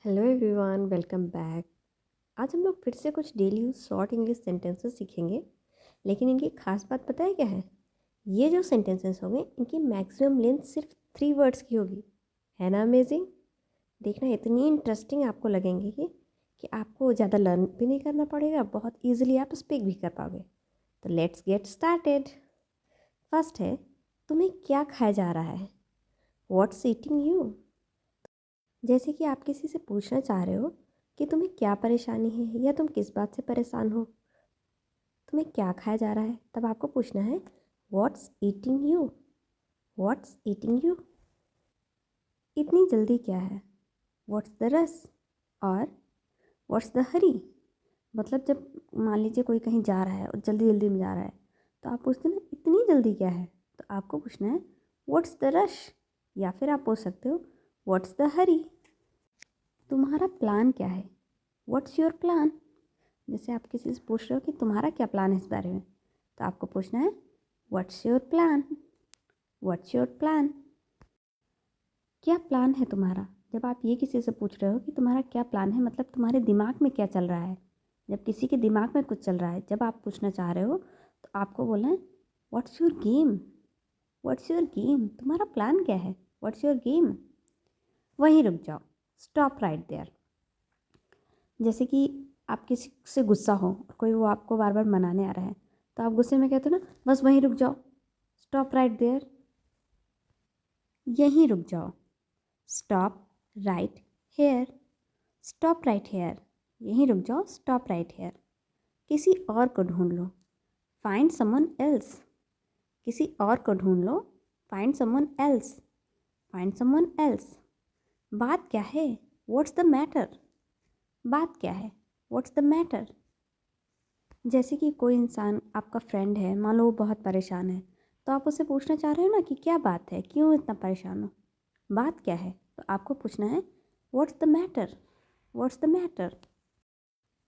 Hello everyone, welcome back. आज हम लोग फिर से कुछ daily use short English sentences सीखेंगे। लेकिन इनकी खास बात पता है क्या है? ये जो सेंटेंसेस होंगे इनकी मैक्सिमम लेंथ सिर्फ 3 वर्ड्स की होगी। है ना अमेजिंग? देखना इतनी इंटरेस्टिंग आपको लगेंगे कि आपको ज़्यादा लर्न भी नहीं करना पड़ेगा, बहुत ईजिली आप स्पीक भी कर पाओगे। तो लेट्स गेट स्टार्टेड। फर्स्ट है, तुम्हें क्या खाया जा रहा है? What's eating you? जैसे कि आप किसी से पूछना चाह रहे हो कि तुम्हें क्या परेशानी है या तुम किस बात से परेशान हो, तुम्हें क्या खाया जा रहा है, तब आपको पूछना है what's eating you. What's eating you. इतनी जल्दी क्या है? व्हाट्स द रस। और व्हाट्स द हरी। मतलब जब मान लीजिए कोई कहीं जा रहा है और जल्दी जल्दी में जा रहा है तो आप पूछते हैं ना इतनी जल्दी क्या है, तो आपको पूछना है व्हाट्स द रश। या फिर आप पूछ सकते हो व्हाट्स द हरी। तुम्हारा प्लान क्या है? What's your plan. जैसे आप किसी से पूछ रहे हो कि तुम्हारा क्या प्लान है इस बारे में, तो आपको पूछना है what's your plan. What's your plan. क्या प्लान है तुम्हारा? जब आप ये किसी से पूछ रहे हो कि तुम्हारा क्या प्लान है, मतलब तुम्हारे दिमाग में क्या चल रहा है। जब किसी के दिमाग में कुछ चल रहा है, जब आप पूछना चाह रहे हो तो आपको बोलना है what's your game. What's your game. तुम्हारा प्लान क्या है? What's your game. वहीं रुक जाओ। Stop right there. जैसे कि आप किसी से गुस्सा हो और कोई वो आपको बार बार मनाने आ रहा है, तो आप गुस्से में कहते हो ना बस वहीं रुक जाओ। Stop right there. यहीं रुक जाओ। Stop right here. Stop right here. यहीं रुक जाओ। Stop right here. किसी और को ढूंढ लो। Find someone else. किसी और को ढूंढ लो। Find someone else. Find someone else. बात क्या है? What's the matter. बात क्या है? What's the matter. जैसे कि कोई इंसान आपका फ्रेंड है, मान लो वो बहुत परेशान है, तो आप उससे पूछना चाह रहे हो ना कि क्या बात है, क्यों इतना परेशान हो, बात क्या है, तो आपको पूछना है what's the matter. What's the matter.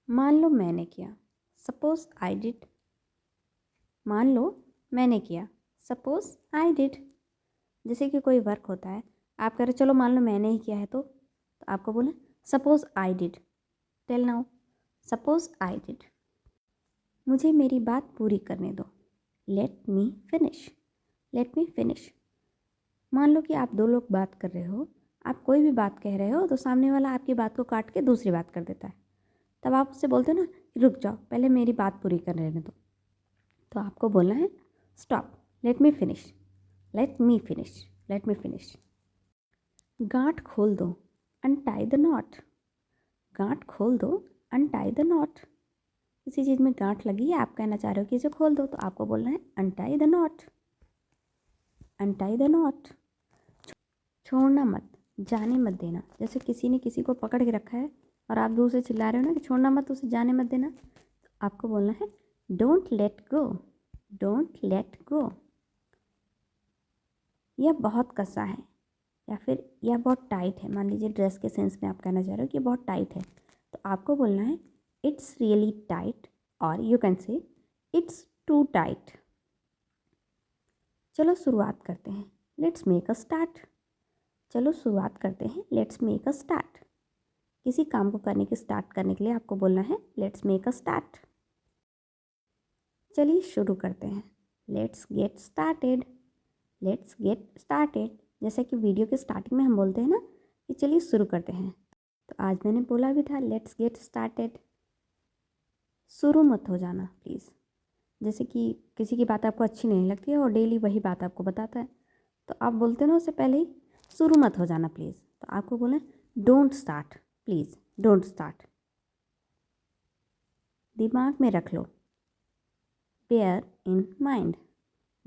मान लो मैंने किया। Suppose I did. मान लो मैंने किया। Suppose I did. जैसे कि कोई वर्क होता है, आप कह रहे चलो मान लो मैंने ही किया है, तो आपको बोले suppose I did. Tell now. Suppose I did. मुझे मेरी बात पूरी करने दो। Let me finish. Let me finish. मान लो कि आप दो लोग बात कर रहे हो, आप कोई भी बात कह रहे हो तो सामने वाला आपकी बात को काट के दूसरी बात कर देता है, तब आप उससे बोलते हो ना रुक जाओ पहले मेरी बात पूरी कर लेने दो, तो आपको बोलना है stop. Late me finish. Let me finish. Let me finish. गांठ खोल दो। Untie the not. गांठ खोल दो। Untie the not. किसी चीज़ में गांठ लगी है, आप कहना चाह रहे हो कि इसे खोल दो, तो आपको बोलना है untie the not. Untie the not. छोड़ना मत। जाने मत देना। जैसे किसी ने किसी को पकड़ के रखा है और आप दूर से चिल्ला रहे हो ना कि छोड़ना मत, उसे जाने मत देना, तो आपको बोलना है don't let go. Don't let go. यह बहुत कसा है, या फिर यह बहुत टाइट है। मान लीजिए ड्रेस के सेंस में आप कहना चाह रहे हो कि बहुत टाइट है, तो आपको बोलना है इट्स रियली टाइट, और you can say it's too tight. चलो शुरुआत करते हैं। Let's make a start. चलो शुरुआत करते हैं। Let's make a start. किसी काम को करने के स्टार्ट करने के लिए आपको बोलना है लेट्स मेक अ स्टार्ट। चलिए शुरू करते हैं। Let's get started. Let's get started. जैसे कि वीडियो के स्टार्टिंग में हम बोलते हैं ना कि चलिए शुरू करते हैं, तो आज मैंने बोला भी था लेट्स गेट स्टार्टेड। शुरू मत हो जाना प्लीज़। जैसे कि किसी की बात आपको अच्छी नहीं लगती है और डेली वही बात आपको बताता है, तो आप बोलते हो ना उससे पहले ही शुरू मत हो जाना प्लीज़, तो आपको बोलें don't start. Please don't start. दिमाग में रख लो। Bear in mind.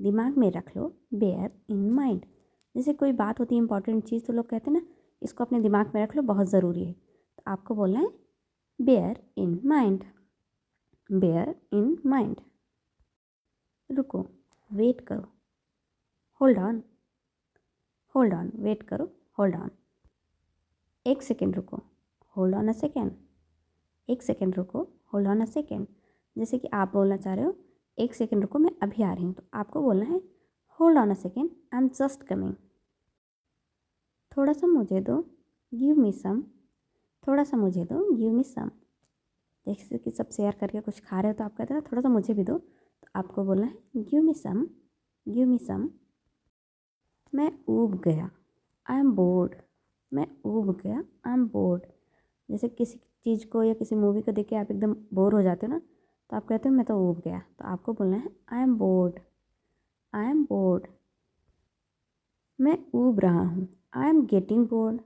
दिमाग में रख लो। Bear in mind. जैसे कोई बात होती है इंपॉर्टेंट चीज़, तो लोग कहते हैं ना इसको अपने दिमाग में रख लो, बहुत ज़रूरी है, तो आपको बोलना है bear in mind. Bear in mind. रुको। वेट करो। Hold on. Hold on. Wait करो। Hold on. एक सेकेंड रुको। Hold on a second. एक सेकेंड रुको। Hold on a second. जैसे कि आप बोलना चाह रहे हो एक सेकेंड रुको मैं अभी आ रही हूँ, तो आपको बोलना है hold on a second, I am just coming. थोड़ा सा मुझे दो। गिव मी सम। थोड़ा सा मुझे दो, गिव मी सम। जैसे कि सब शेयर करके कुछ खा रहे हो तो आप कहते हैं ना थोड़ा सा मुझे भी दो, तो आपको बोलना है गिव मी सम, गिव मी सम। मैं ऊब गया, आई एम बोर्ड। मैं ऊब गया, आई एम बोर्ड। जैसे किसी चीज़ को या किसी मूवी को देख के आप एकदम बोर हो जाते हो ना, तो आप कहते हो मैं तो ऊब गया, तो आपको बोलना है I M board, I am board. मैं ऊब रहा हूँ, आई एम गेटिंग बोर्ड।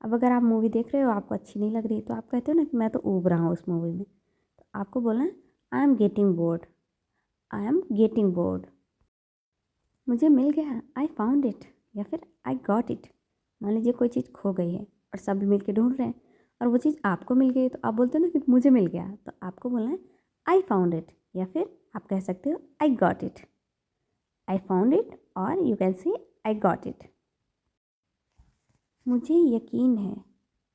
अब अगर आप मूवी देख रहे हो आपको अच्छी नहीं लग रही तो आप कहते हो ना कि मैं तो ऊब रहा हूँ उस मूवी में, तो आपको बोलना है I am getting bored, I am getting bored. मुझे मिल गया, आई फाउंड इट, या फिर आई गॉट इट। मान लीजिए कोई चीज़ खो गई है और सब मिल के ढूंढ रहे हैं और वो चीज़ आपको मिल गई, तो आप बोलते हो ना कि मुझे मिल गया, तो आपको बोलना है आई फाउंड इट, या फिर आप कह सकते हो I got it. I found it, और you can say I got it. मुझे यकीन है,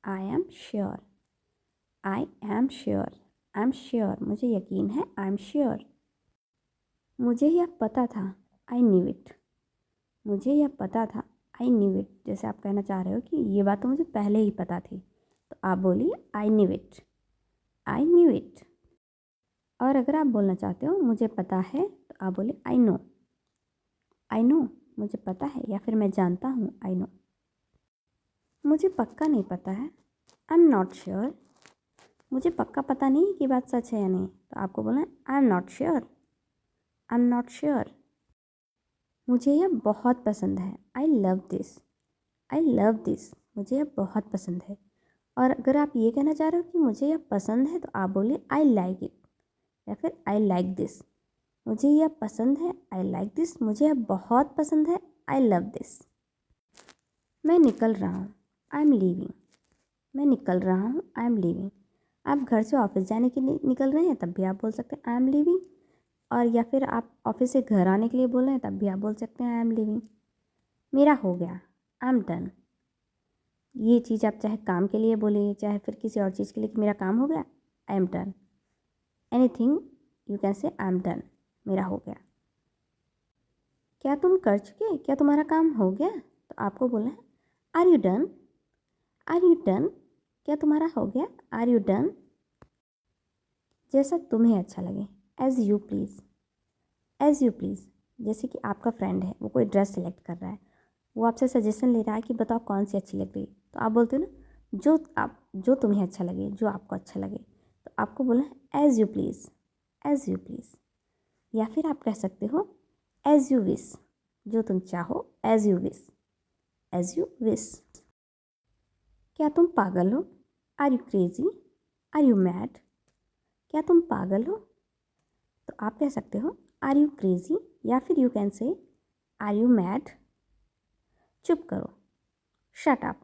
I am sure, I am sure, I am sure. मुझे यकीन है, आई एम श्योर। मुझे यह पता था, आई न्यू इट। मुझे यह पता था, आई न्यू इट। जैसे आप कहना चाह रहे हो कि ये बात तो मुझे पहले ही पता थी, तो आप बोलिए I knew it, I knew it. और अगर आप बोलना चाहते हो मुझे पता है, तो आप बोलिए आई नो, आई नो। मुझे पता है, या फिर मैं जानता हूँ, आई नो। मुझे पक्का नहीं पता है, आई एम नॉट श्योर। मुझे पक्का पता नहीं कि बात सच है या नहीं, तो आपको बोलना है I am not sure, I am not sure. मुझे यह बहुत पसंद है, I love this, I love this. मुझे यह बहुत पसंद है। और अगर आप ये कहना चाह रहे हो कि मुझे यह पसंद है, तो आप बोलिए आई लाइक इट, या फिर आई लाइक दिस। मुझे यह पसंद है, आई लाइक दिस। मुझे यह बहुत पसंद है, आई लव दिस। मैं निकल रहा हूँ, आई एम लीविंग। मैं निकल रहा हूँ, आई एम लीविंग। आप घर से ऑफिस जाने के लिए निकल रहे हैं तब भी आप बोल सकते हैं आई एम लीविंग, और या फिर आप ऑफिस से घर आने के लिए बोल रहे हैं तब भी आप बोल सकते हैं आई एम लीविंग। मेरा हो गया, आई एम डन। ये चीज़ आप चाहे काम के लिए बोलिए, चाहे फिर किसी और चीज़ के लिए कि मेरा काम हो गया, I am done. Anything you can say I am done, मेरा हो गया। क्या तुम कर चुके, क्या तुम्हारा काम हो गया, तो आपको बोलना है are you done, are you done. क्या तुम्हारा हो गया, आर यू डन। जैसा तुम्हें अच्छा लगे, as you please, as you please. जैसे कि आपका फ्रेंड है, वो कोई ड्रेस सेलेक्ट कर रहा है, वो आपसे सजेशन ले रहा है कि बताओ कौन सी अच्छी लग रही, तो आप बोलते हो ना जो तुम्हें अच्छा लगे, जो आपको अच्छा लगे, तो आपको बोलना है as you please, as you please. या फिर आप कह सकते हो एज़ यू विश, जो तुम चाहो, as you wish, as you wish. क्या तुम पागल हो, are you crazy, are you mad. क्या तुम पागल हो, तो आप कह सकते हो आर यू क्रेजी, या फिर you can say are you mad. चुप करो, शट अप।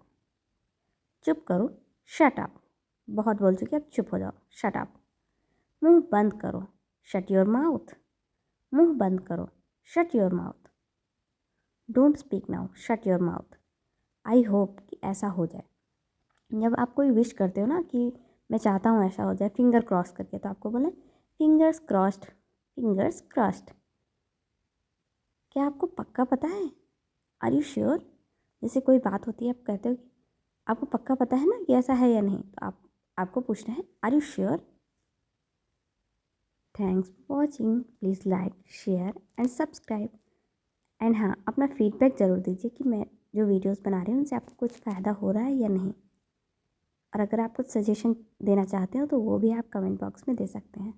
चुप करो, शट अप। बहुत बोल चुके, अब चुप हो जाओ, शट अप। मुंह बंद करो, शट योर माउथ। मुंह बंद करो, shut your mouth. Don't speak now, shut your mouth. I hope कि ऐसा हो जाए। जब आप कोई विश करते हो ना कि मैं चाहता हूँ ऐसा हो जाए, फिंगर क्रॉस करके, तो आपको बोले फिंगर्स क्रॉस्ड, फिंगर्स क्रॉस्ड। क्या आपको पक्का पता है, आर यू श्योर। जैसे कोई बात होती है, आप कहते हो कि आपको पक्का पता है ना कि ऐसा है या नहीं, तो आपको पूछना है are you sure. Thanks for watching, please like, share and subscribe. And हाँ, अपना फीडबैक ज़रूर दीजिए कि मैं जो वीडियोस बना रही हूँ उनसे आपको कुछ फ़ायदा हो रहा है या नहीं। और अगर आप कुछ सजेशन देना चाहते हो तो वो भी आप कमेंट बॉक्स में दे सकते हैं।